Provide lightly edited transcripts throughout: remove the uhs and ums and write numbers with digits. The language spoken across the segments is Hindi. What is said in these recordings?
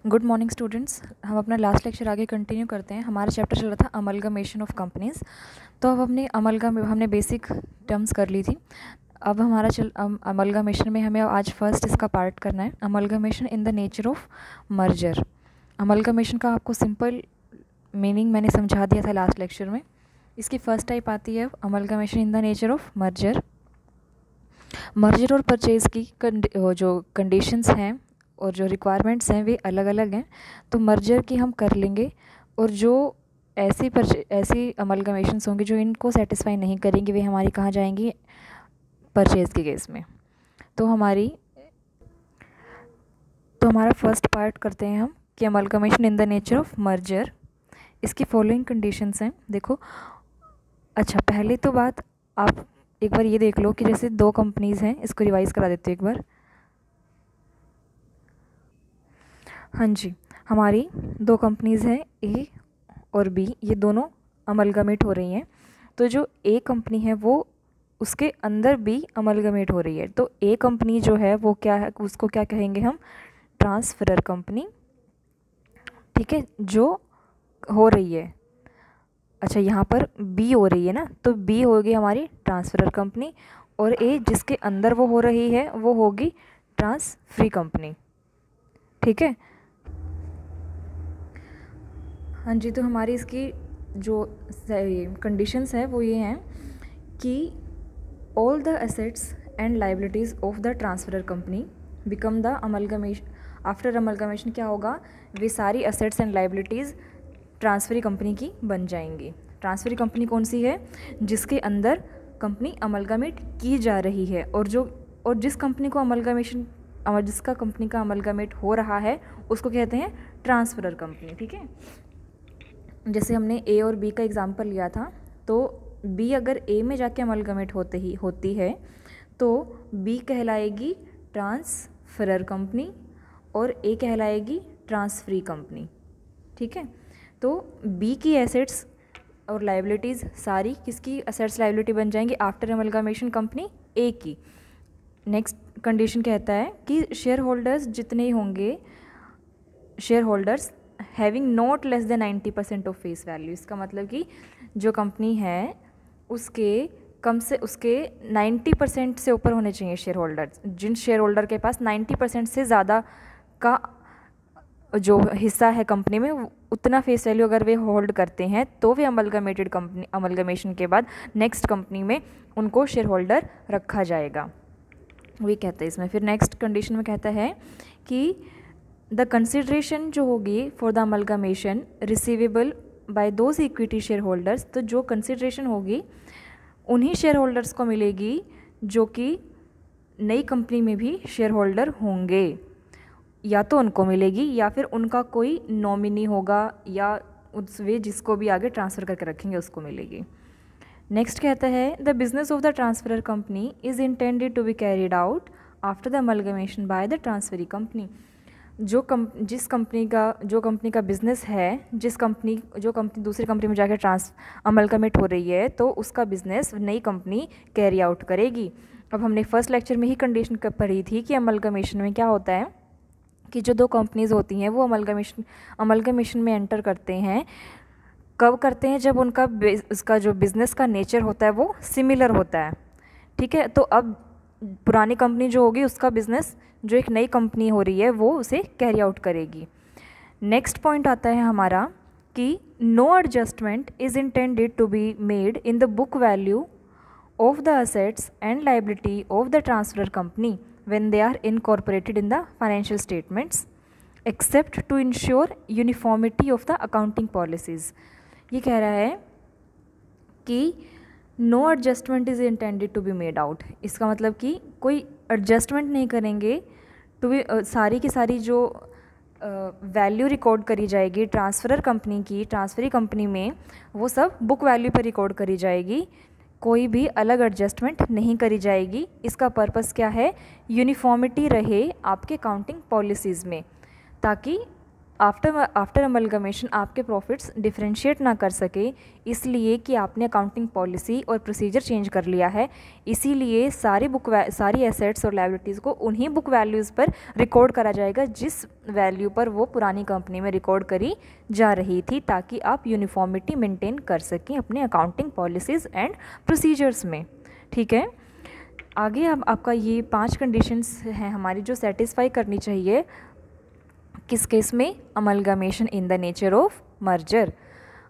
Good morning students. हम अपना लास्ट लेक्चर आगे कंटिन्यू करते हैं। हमारा चैप्टर चल रहा था अमलगमेशन ऑफ कंपनीज़। तो अब हमने बेसिक टर्म्स कर ली थी। अब हमारा अमलगमेशन में हमें आज फर्स्ट इसका पार्ट करना है, amalgamation in the nature of merger. Amalgamation का आपको सिंपल मीनिंग मैंने समझा दिया था लास्ट लेक्चर में। इसकी फर्स्ट टाइप आती है amalgamation in the nature of merger. Merger और परचेज़ की जो कंडीशंस हैं और जो रिक्वायरमेंट्स हैं वे अलग अलग हैं। तो मर्जर की हम कर लेंगे, और जो ऐसी अमलगमेशंस होंगी जो इनको सेटिस्फाई नहीं करेंगी वे हमारी कहाँ जाएंगी, परचेज़ के केस में। तो हमारा फर्स्ट पार्ट करते हैं हम कि amalgamation in the nature of merger. इसकी फॉलोइंग कंडीशंस हैं, देखो। अच्छा, पहले तो बात आप एक बार ये देख लो कि जैसे दो कंपनीज़ हैं, इसको रिवाइज़ करा देते एक बार। हाँ जी, हमारी दो कंपनीज़ हैं ए और बी, ये दोनों अमलगमेट हो रही हैं। तो जो ए कंपनी है वो उसके अंदर बी अमलगमेट हो रही है। तो ए कंपनी जो है वो क्या है, उसको क्या कहेंगे हम, ट्रांसफरर कंपनी। ठीक है, जो हो रही है। अच्छा, यहाँ पर बी हो रही है ना, तो बी होगी हमारी ट्रांसफरर कंपनी, और ए जिसके अंदर वो हो रही है वो होगी ट्रांसफ्री कंपनी। ठीक है। हाँ जी, तो हमारी इसकी जो कंडीशंस है वो ये हैं कि all the assets and liabilities of the transferor company become the amalgamation. After amalgamation क्या होगा, वे सारी assets and liabilities transferee company की बन जाएंगी। ट्रांसफरी कंपनी कौन सी है, जिसके अंदर कंपनी अमलगमेट की जा रही है, और जिस कंपनी को जिसका कंपनी का अमलगमेट हो रहा है उसको कहते हैं ट्रांसफरर कंपनी। ठीक है, जैसे हमने ए और बी का एग्जांपल लिया था, तो बी अगर ए में जाके अमलगमेट होती है तो बी कहलाएगी ट्रांसफरर कंपनी और ए कहलाएगी ट्रांसफ्री कंपनी। ठीक है, तो बी की एसेट्स और लाइबिलिटीज़ सारी किसकी एसेट्स लाइबिलिटी बन जाएंगी आफ्टर अमलगमेशन कंपनी ए की। नेक्स्ट कंडीशन कहता है कि शेयर होल्डर्स जितने होंगे, share holders having not less than 90% of face value. इसका मतलब कि जो कंपनी है उसके 90% से ऊपर होने चाहिए शेयर होल्डर्स। जिन शेयर होल्डर के पास 90% से ज़्यादा का जो हिस्सा है कंपनी में, उतना फेस वैल्यू अगर वे होल्ड करते हैं तो वे अमलगमेशन के बाद नेक्स्ट कंपनी में उनको शेयर होल्डर रखा जाएगा, वही कहते हैं इसमें। फिर नेक्स्ट कंडीशन में कहता है कि द कंसिडरेशन जो होगी for the amalgamation receivable by those equity shareholders. तो जो कंसिडरेशन होगी उन्हीं शेयर होल्डर्स को मिलेगी जो कि नई कंपनी में भी शेयर होल्डर होंगे, या तो उनको मिलेगी या फिर उनका कोई नॉमिनी होगा, या उस वे जिसको भी आगे ट्रांसफ़र करके रखेंगे उसको मिलेगी। नेक्स्ट कहता है the business of the transferor company is intended to be carried out after the amalgamation by the transferee company. जो कंपनी का बिज़नेस है, जो कंपनी दूसरी कंपनी में जाकर अमलगमेट हो रही है, तो उसका बिज़नेस नई कंपनी कैरी आउट करेगी। अब हमने फर्स्ट लेक्चर में ही कंडीशन पढ़ी थी कि अमलगमेशन में क्या होता है कि जो दो कंपनीज़ होती हैं वो अमलगमेशन में एंटर करते हैं। कब करते हैं, जब उसका जो बिज़नेस का नेचर होता है वो सिमिलर होता है। ठीक है, तो अब पुरानी कंपनी जो होगी उसका बिज़नेस जो एक नई कंपनी हो रही है वो उसे कैरी आउट करेगी। नेक्स्ट पॉइंट आता है हमारा कि no adjustment is intended to be made in the book value of the assets and liability of the transferor company when they are incorporated in the financial statements except to ensure uniformity of the accounting policies। ये कह रहा है कि no adjustment is intended to be made out। इसका मतलब कि कोई एडजस्टमेंट नहीं करेंगे, सारी की सारी जो वैल्यू रिकॉर्ड करी जाएगी ट्रांसफरर कंपनी की ट्रांसफरी कंपनी में, वो सब बुक वैल्यू पर रिकॉर्ड करी जाएगी, कोई भी अलग एडजस्टमेंट नहीं करी जाएगी। इसका पर्पस क्या है, यूनिफॉर्मिटी रहे आपके अकाउंटिंग पॉलिसीज़ में, ताकि आफ्टर अमलगमेशन आपके प्रॉफिट्स डिफरेंशिएट ना कर सके, इसलिए कि आपने अकाउंटिंग पॉलिसी और प्रोसीजर चेंज कर लिया है, इसीलिए सारी एसेट्स और लायबिलिटीज़ को उन्हीं बुक वैल्यूज़ पर रिकॉर्ड करा जाएगा जिस वैल्यू पर वो पुरानी कंपनी में रिकॉर्ड करी जा रही थी, ताकि आप यूनिफॉर्मिटी मेंटेन कर सकें अपने अकाउंटिंग पॉलिसीज़ एंड प्रोसीजर्स में। ठीक है, आगे अब आपका ये 5 कंडीशंस हैं हमारी जो सेटिस्फाई करनी चाहिए किस केस में, amalgamation in the nature of merger.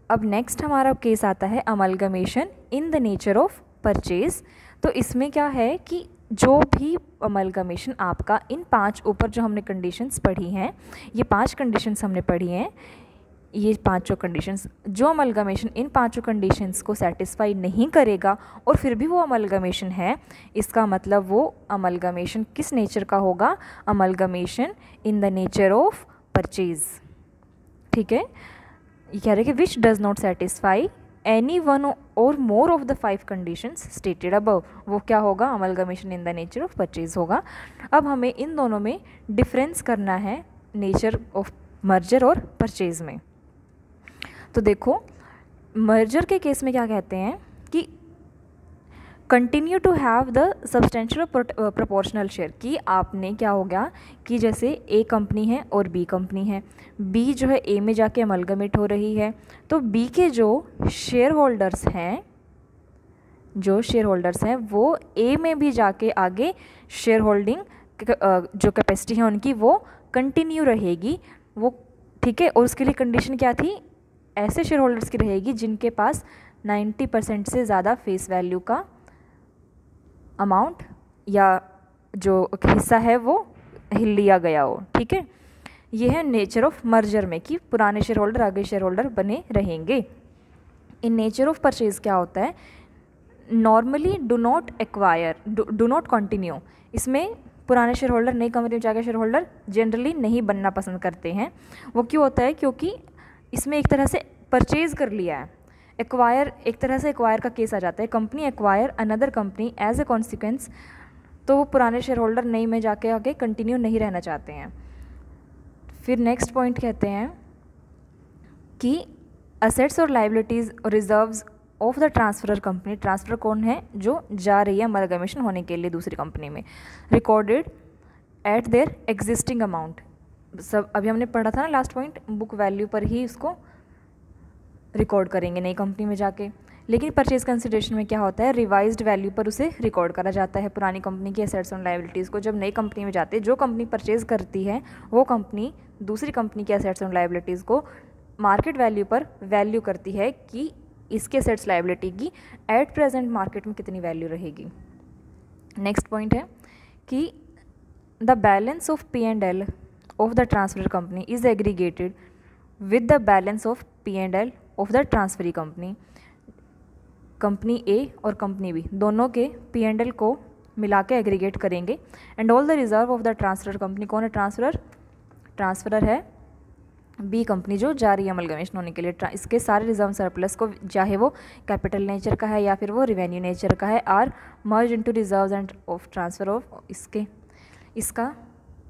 अब नेक्स्ट हमारा केस आता है amalgamation in the nature of purchase. तो इसमें क्या है कि जो भी अमलगमेशन आपका इन 5 ऊपर जो हमने कंडीशंस पढ़ी हैं, ये 5 कंडीशंस हमने पढ़ी हैं, ये 5 कंडीशंस, जो अमलगमेशन इन 5 कंडीशंस को सेटिस्फाई नहीं करेगा और फिर भी वो अमलगमेशन है, इसका मतलब वो अमलगमेशन किस नेचर का होगा, amalgamation in the nature of purchase. ठीक है, ये कह रहे हैं कि which does not satisfy any one और more of the 5 conditions stated above, वो क्या होगा, amalgamation in the nature of purchase होगा। अब हमें इन दोनों में डिफरेंस करना है नेचर ऑफ मर्जर और परचेज में। तो देखो, मर्जर के केस में क्या कहते हैं कि continue to have the substantial proportional share, कि आपने क्या हो गया कि जैसे ए कंपनी है और बी कंपनी है, बी जो है ए में जाके अमलगमेट हो रही है, तो बी के जो शेयर होल्डर्स हैं वो ए में भी जाके आगे शेयर होल्डिंग जो कैपेसिटी है उनकी वो कंटिन्यू रहेगी वो। ठीक है, और उसके लिए कंडीशन क्या थी, ऐसे शेयर होल्डर्स की रहेगी जिनके पास 90% से ज़्यादा फेस वैल्यू का अमाउंट या जो हिस्सा है वो हिल लिया गया हो। ठीक है, ये है नेचर ऑफ मर्जर में कि पुराने शेयर होल्डर आगे शेयर होल्डर बने रहेंगे। इन नेचर ऑफ परचेज क्या होता है, नॉर्मली डू नॉट कंटिन्यू, इसमें पुराने शेयर होल्डर नई कंपनी में जाकर शेयर होल्डर जनरली नहीं बनना पसंद करते हैं। वो क्यों होता है, क्योंकि इसमें एक तरह से परचेज कर लिया है, एक्वायर, एक तरह से एक्वायर का केस आ जाता है, company acquire another company as a consequence, तो वो पुराने शेयर होल्डर नई में जाके आगे कंटिन्यू नहीं रहना चाहते हैं। फिर नेक्स्ट पॉइंट कहते हैं कि असेट्स और लाइबिलिटीज़ और reserves of the transferor company, transfer कौन है, जो जा रही है अमलगमेशन होने के लिए दूसरी कंपनी में, recorded at their existing amount. सब अभी हमने पढ़ा था ना लास्ट पॉइंट, बुक वैल्यू पर ही उसको रिकॉर्ड करेंगे नई कंपनी में जाके, लेकिन परचेज कंसिडरेशन में क्या होता है, रिवाइज्ड वैल्यू पर उसे रिकॉर्ड करा जाता है पुरानी कंपनी की एसेट्स और लायबिलिटीज़ को। जब नई कंपनी में जाते हैं, जो कंपनी परचेज करती है वो कंपनी दूसरी कंपनी की एसेट्स और लायबिलिटीज़ को मार्केट वैल्यू पर वैल्यू करती है कि इसके एसेट्स लायबिलिटी की एट प्रेजेंट मार्केट में कितनी वैल्यू रहेगी। नेक्स्ट पॉइंट है कि the balance of P&L of the transfer company is aggregated with the balance of P&L of the transferee company। Company A और कंपनी बी दोनों के P&L को मिला के एग्रीगेट करेंगे। And all the reserve of the transfer company, कौन है ट्रांसफरर है बी कंपनी जो जा रही है अमलगमेशन होने के लिए, इसके सारे रिजर्व सरप्लस को, चाहे वो कैपिटल नेचर का है या फिर वो रिवेन्यू नेचर का है, are merge into reserves and of transfer of, इसका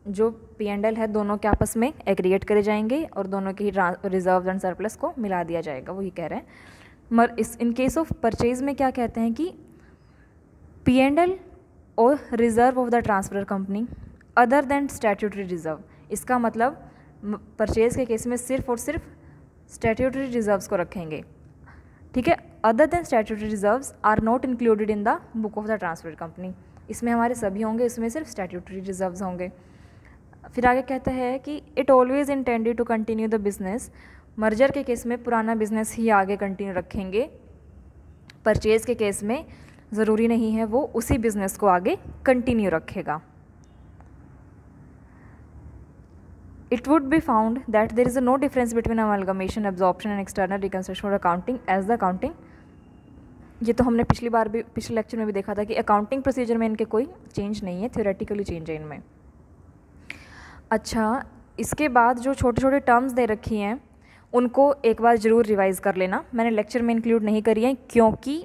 जो P&L है दोनों के आपस में एग्रीगेट करे जाएंगे और दोनों के ही रिजर्व एंड सरप्लस को मिला दिया जाएगा, वही कह रहे हैं। इन केस ऑफ परचेज में क्या कहते हैं कि P&L और reserve of the transfer company other than statutory reserve, इसका मतलब परचेज के केस में सिर्फ और सिर्फ स्टैट्यूटरी रिजर्व्स को रखेंगे। ठीक है, other than statutory reserves are not included in the book of the transfer company, इसमें हमारे सभी होंगे, इसमें सिर्फ स्टैट्यूटरी रिजर्व्स होंगे। फिर आगे कहता है कि it always intended to continue the business, merger के केस में पुराना बिजनेस ही आगे कंटिन्यू रखेंगे, परचेज के केस में ज़रूरी नहीं है वो उसी बिजनेस को आगे कंटिन्यू रखेगा। It would be found that there is no difference between amalgamation, absorption and external reconstruction or accounting as the accounting, ये तो हमने पिछले लेक्चर में भी देखा था कि अकाउंटिंग प्रोसीजर में इनके कोई चेंज नहीं है, थ्योरेटिकली चेंज है इनमें। अच्छा, इसके बाद जो छोटे छोटे टर्म्स दे रखी हैं उनको एक बार ज़रूर रिवाइज़ कर लेना, मैंने लेक्चर में इंक्लूड नहीं करी हैं क्योंकि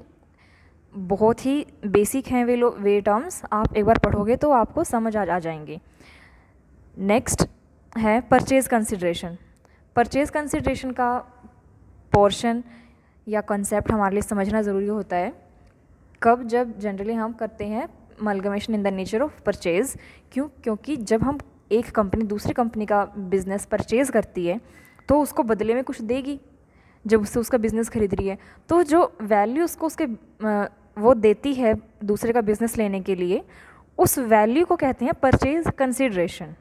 बहुत ही बेसिक हैं वे टर्म्स, आप एक बार पढ़ोगे तो आपको समझ आ जाएंगे। नेक्स्ट है परचेज कंसिडरेशन। परचेज कंसिडरेशन का पोर्शन या कॉन्सेप्ट हमारे लिए समझना ज़रूरी होता है कब, जब जनरली हम करते हैं amalgamation in the nature of purchase. क्योंकि जब हम एक कंपनी दूसरी कंपनी का बिज़नेस परचेज करती है तो उसको बदले में कुछ देगी, जब उससे उसका बिज़नेस खरीद रही है तो जो वैल्यू उसको उसके वो देती है दूसरे का बिज़नेस लेने के लिए, उस वैल्यू को कहते हैं परचेज कंसिडरेशन,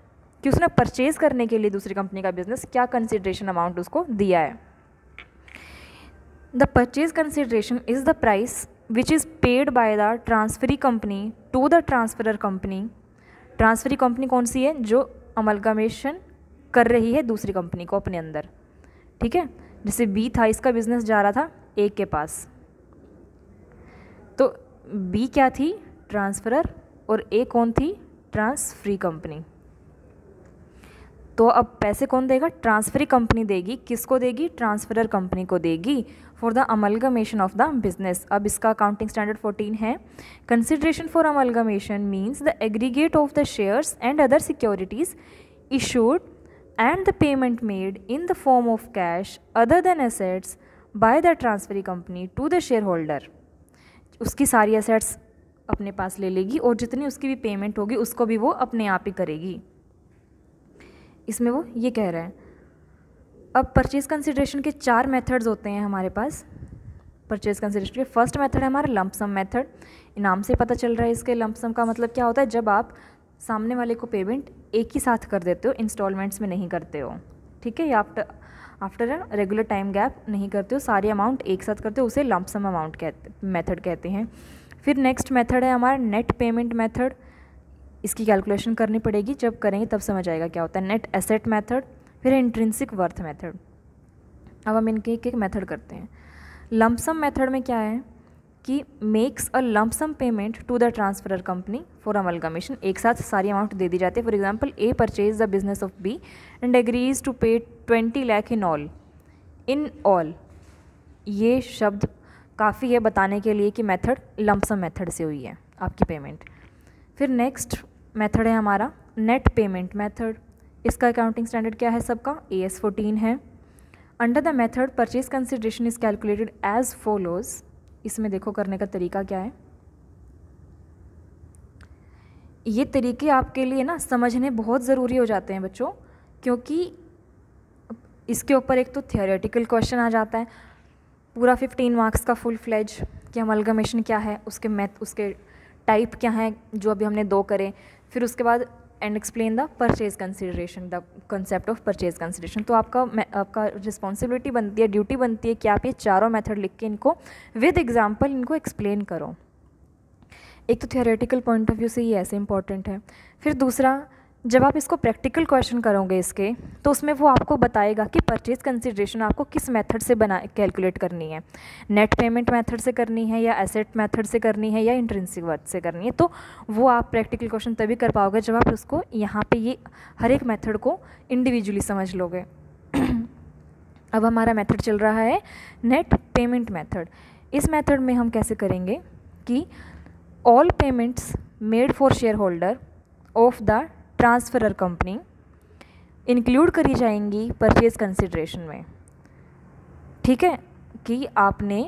कि उसने परचेज करने के लिए दूसरी कंपनी का बिज़नेस क्या कंसिडरेशन अमाउंट उसको दिया है। The purchase consideration is the price which is paid by the transferee company to the transferor company. Transferee company कौन सी है? जो अमलगमेशन कर रही है दूसरी कंपनी को अपने अंदर, ठीक है। जैसे बी था, इसका बिजनेस जा रहा था ए के पास, तो बी क्या थी? ट्रांसफरर, और ए कौन थी? Transferee company. तो अब पैसे कौन देगा? ट्रांसफरी कंपनी देगी। किसको देगी? ट्रांसफरर कंपनी को देगी for the amalgamation of the business. अब इसका अकाउंटिंग स्टैंडर्ड 14 है, consideration for amalgamation means the aggregate of the shares and other securities issued and the payment made in the form of cash other than assets by the transferee company to the shareholder। उसकी सारी assets अपने पास ले लेगी और जितनी उसकी भी पेमेंट होगी उसको भी वो अपने आप ही करेगी। इसमें वो ये कह रहा है। अब परचेज कंसिडरेशन के 4 मेथड्स होते हैं हमारे पास। परचेज कंसिडरेशन के फर्स्ट मेथड है हमारा लंप सम मेथड। नाम से पता चल रहा है इसके लंप सम का मतलब क्या होता है? जब आप सामने वाले को पेमेंट एक ही साथ कर देते हो, इंस्टॉलमेंट्स में नहीं करते हो, ठीक है, या after a regular time gap नहीं करते हो, सारी अमाउंट एक साथ करते हो, उसे लंप सम अमाउंट मेथड कहते हैं। फिर नेक्स्ट मेथड है हमारा नेट पेमेंट मेथड। इसकी कैलकुलेशन करनी पड़ेगी, जब करेंगे तब समझ आएगा क्या होता है। नेट एसेट मेथड, फिर इंट्रिंसिक वर्थ मेथड। अब हम इनके एक एक मेथड करते हैं। लंप सम मेथड में क्या है कि makes a lump sum payment to the transferor company for amalgamation. एक साथ सारी अमाउंट दे दी जाती है। For example, A purchase the business of B and agrees to pay 20 lakh in all. ये शब्द काफ़ी है बताने के लिए कि मेथड लंप सम मेथड से हुई है आपकी पेमेंट। फिर नेक्स्ट मेथड है हमारा नेट पेमेंट मेथड। इसका अकाउंटिंग स्टैंडर्ड क्या है सबका? AS 14 है। Under the method purchase consideration is calculated as follows. इसमें देखो करने का तरीका क्या है। ये तरीके आपके लिए ना समझने बहुत ज़रूरी हो जाते हैं बच्चों, क्योंकि इसके ऊपर एक तो थियोरेटिकल क्वेश्चन आ जाता है पूरा 15 मार्क्स का फुल फ्लेज कि अमलगमेशन क्या है, उसके टाइप क्या हैं जो अभी हमने 2 करे। फिर उसके बाद and explain the purchase consideration, the concept of purchase consideration. तो आपका रिस्पॉन्सिबिलिटी बनती है, ड्यूटी बनती है कि आप ये चारों मेथड लिख के इनको विद एग्जांपल इनको एक्सप्लेन करो। एक तो थियोरेटिकल पॉइंट ऑफ व्यू से ये ऐसे इंपॉर्टेंट है। फिर दूसरा, जब आप इसको प्रैक्टिकल क्वेश्चन करोगे इसके, तो उसमें वो आपको बताएगा कि परचेज कंसिडरेशन आपको किस मेथड से कैलकुलेट करनी है। नेट पेमेंट मेथड से करनी है, या एसेट मेथड से करनी है, या इंट्रिंसिक वर्थ से करनी है। तो वो आप प्रैक्टिकल क्वेश्चन तभी कर पाओगे जब आप उसको यहाँ पे ये हर एक मेथड को इंडिविजुअली समझ लोगे। अब हमारा मेथड चल रहा है नेट पेमेंट मेथड। इस मेथड में हम कैसे करेंगे कि all payments made for share holder of the transferor company include करी जाएंगी परचेज कंसिडरेशन में। ठीक है, कि आपने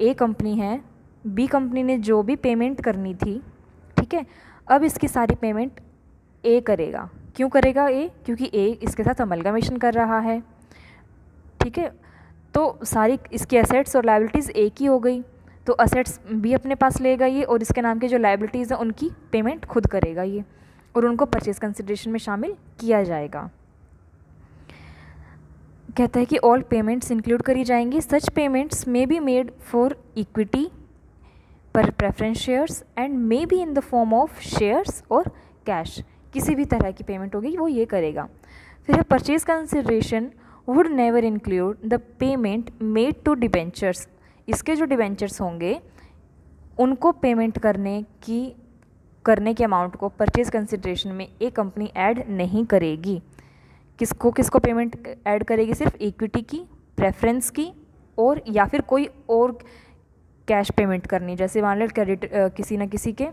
ए कंपनी है, बी कंपनी ने जो भी पेमेंट करनी थी, ठीक है, अब इसकी सारी पेमेंट ए करेगा। क्यों करेगा ए? क्योंकि ए इसके साथ अमलगमेशन कर रहा है, ठीक है। तो सारी इसकी एसेट्स और लायबिलिटीज़ एक ही हो गई, तो एसेट्स भी अपने पास लेगा ये, और इसके नाम के जो लायबिलिटीज़ हैं उनकी पेमेंट खुद करेगा ये, और उनको परचेज कंसिडरेशन में शामिल किया जाएगा। कहता है कि ऑल पेमेंट्स इंक्लूड करी जाएंगी। Such payments may be made for equity पर preference shares and may be in the form of shares और कैश। किसी भी तरह की पेमेंट होगी वो ये करेगा। फिर purchase consideration would never include the payment made to debentures. इसके जो डिबेंचर्स होंगे उनको पेमेंट करने के अमाउंट को परचेज कंसिडरेशन में एक कंपनी ऐड नहीं करेगी। किसको पेमेंट ऐड करेगी? सिर्फ इक्विटी की, प्रेफरेंस की, और या फिर कोई और कैश पेमेंट करनी, जैसे मान लो क्रेडिट किसी न किसी के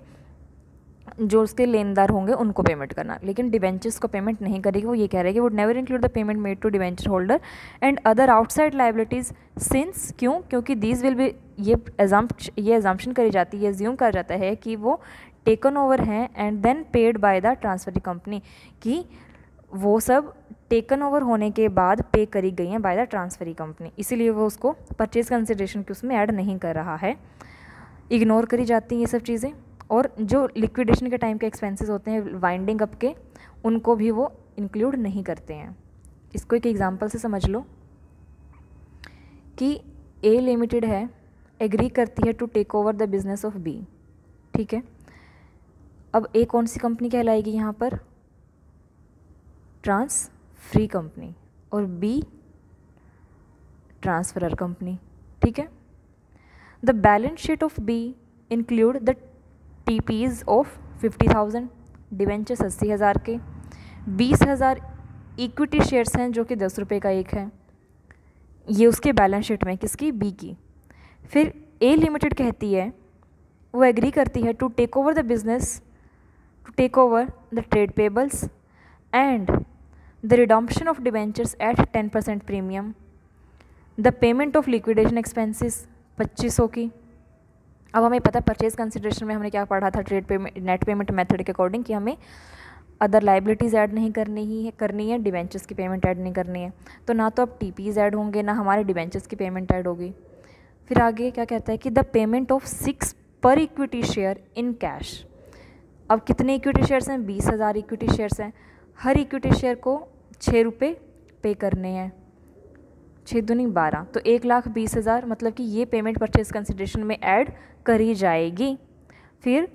जो उसके लेनदार होंगे उनको पेमेंट करना, लेकिन डिबेंचर्स को पेमेंट नहीं करेगी। वो ये कह रहे हैं कि would never include the payment made to debenture holder and other outside liabilities since, क्यों, क्योंकि दीज विल बी, ये एजम्पशन करी जाती है, एज्यूम करा जाता है कि वो टेकन ओवर हैं and then paid by the transferring company, कि वो सब टेकन ओवर होने के बाद पे करी गई हैं बाय द ट्रांसफरिंग कंपनी, इसीलिए वो उसको परचेज कंसिडरेशन के उसमें ऐड नहीं कर रहा है, इग्नोर करी जाती हैं ये सब चीज़ें। और जो लिक्विडेशन के टाइम के एक्सपेंसेस होते हैं वाइंडिंग अप के, उनको भी वो इंक्लूड नहीं करते हैं। इसको एक एग्जांपल से समझ लो कि ए लिमिटेड है, एग्री करती है to take over the business of B, ठीक है। अब ए कौन सी कंपनी कहलाएगी यहाँ पर, ट्रांसफ्री कंपनी, और बी ट्रांसफरर कंपनी, ठीक है। The balance sheet of B include the टीपीज ऑफ 50,000, डिवेंचर्स 80,000 के, 20,000 इक्विटी शेयर्स हैं जो कि 10 रुपये का एक है, ये उसके बैलेंस शीट में, किसकी, बी की। फिर ए लिमिटेड कहती है, वो एग्री करती है to take over the business, to take over the trade payables and the redemption of debentures at 10% premium, the payment of liquidation expenses 2500 की। अब हमें पता है परचेज कंसिडरेशन में हमने क्या पढ़ा था, trade payment net payment method के अकॉर्डिंग, कि हमें अदर लाइबिलिटीज़ ऐड नहीं करनी है, डिवेंचर्स की पेमेंट ऐड नहीं करनी है। तो ना तो अब टीपीज़ ऐड होंगे, ना हमारे डिवेंचर्स की पेमेंट ऐड होगी। फिर आगे क्या कहता है कि द पेमेंट ऑफ 6 पर इक्विटी शेयर इन कैश। अब कितने इक्विटी शेयर्स हैं, 20,000 इक्विटी शेयर्स हैं, हर इक्विटी शेयर को 6 रुपये पे करने हैं, 6 दूनी 12, तो 1,20,000, मतलब कि ये पेमेंट परचेज कंसिडरेशन में ऐड करी जाएगी। फिर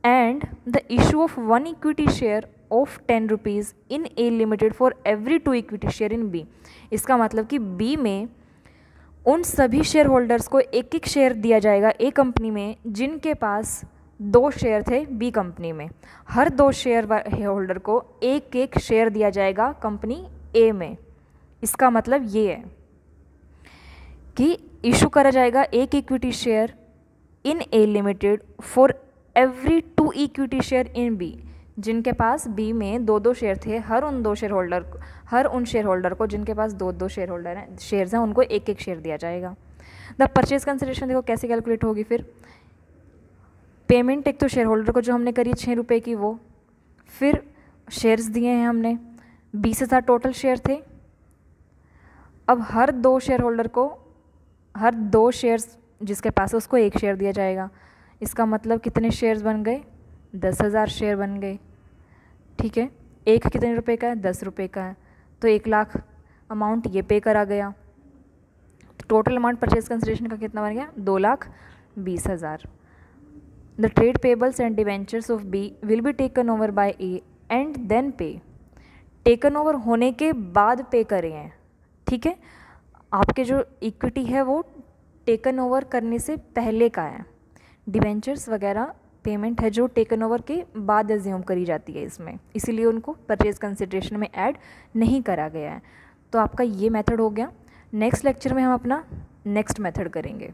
and the issue of 1 equity share of 10 rupees in A limited for every 2 equity share in B. इसका मतलब कि बी में उन सभी शेयर होल्डर्स को एक एक शेयर दिया जाएगा ए कंपनी में जिनके पास 2 शेयर थे बी कंपनी में। हर 2 शेयर होल्डर को एक एक शेयर दिया जाएगा कंपनी ए में। इसका मतलब ये है कि इशू करा जाएगा एक equity share in A limited for every 2 equity share in B, जिनके पास बी में 2-2 शेयर थे, हर उन शेयर होल्डर को जिनके पास 2-2 शेयर्स हैं उनको एक एक शेयर दिया जाएगा। द परचेज कंसिडरेशन देखो कैसे कैलकुलेट होगी। फिर पेमेंट एक तो शेयर होल्डर को जो हमने करी 6 रुपये की वो, फिर शेयर्स दिए हैं हमने 20,000 टोटल शेयर थे। अब हर 2 शेयर होल्डर को हर 2 शेयर्स जिसके पास है उसको एक शेयर दिया जाएगा। इसका मतलब कितने शेयर्स बन गए, 10,000 शेयर बन गए, ठीक है। एक कितने रुपए का है, 10 रुपये का है, तो 1 लाख अमाउंट ये पे करा गया। तो टोटल अमाउंट परचेज कंसिडरेशन का कितना बन गया, 2,20,000। The trade payables and debentures of B will be taken over by A and then pay. Taken over होने के बाद पे करे हैं, ठीक है। आपके जो इक्विटी है वो टेकन ओवर करने से पहले का है। डिवेंचर्स वगैरह पेमेंट है जो टेकन ओवर के बाद एज्यूम करी जाती है इसमें, इसीलिए उनको परचेज कंसिडरेशन में ऐड नहीं करा गया है। तो आपका ये मेथड हो गया। नेक्स्ट लेक्चर में हम अपना नेक्स्ट मेथड करेंगे।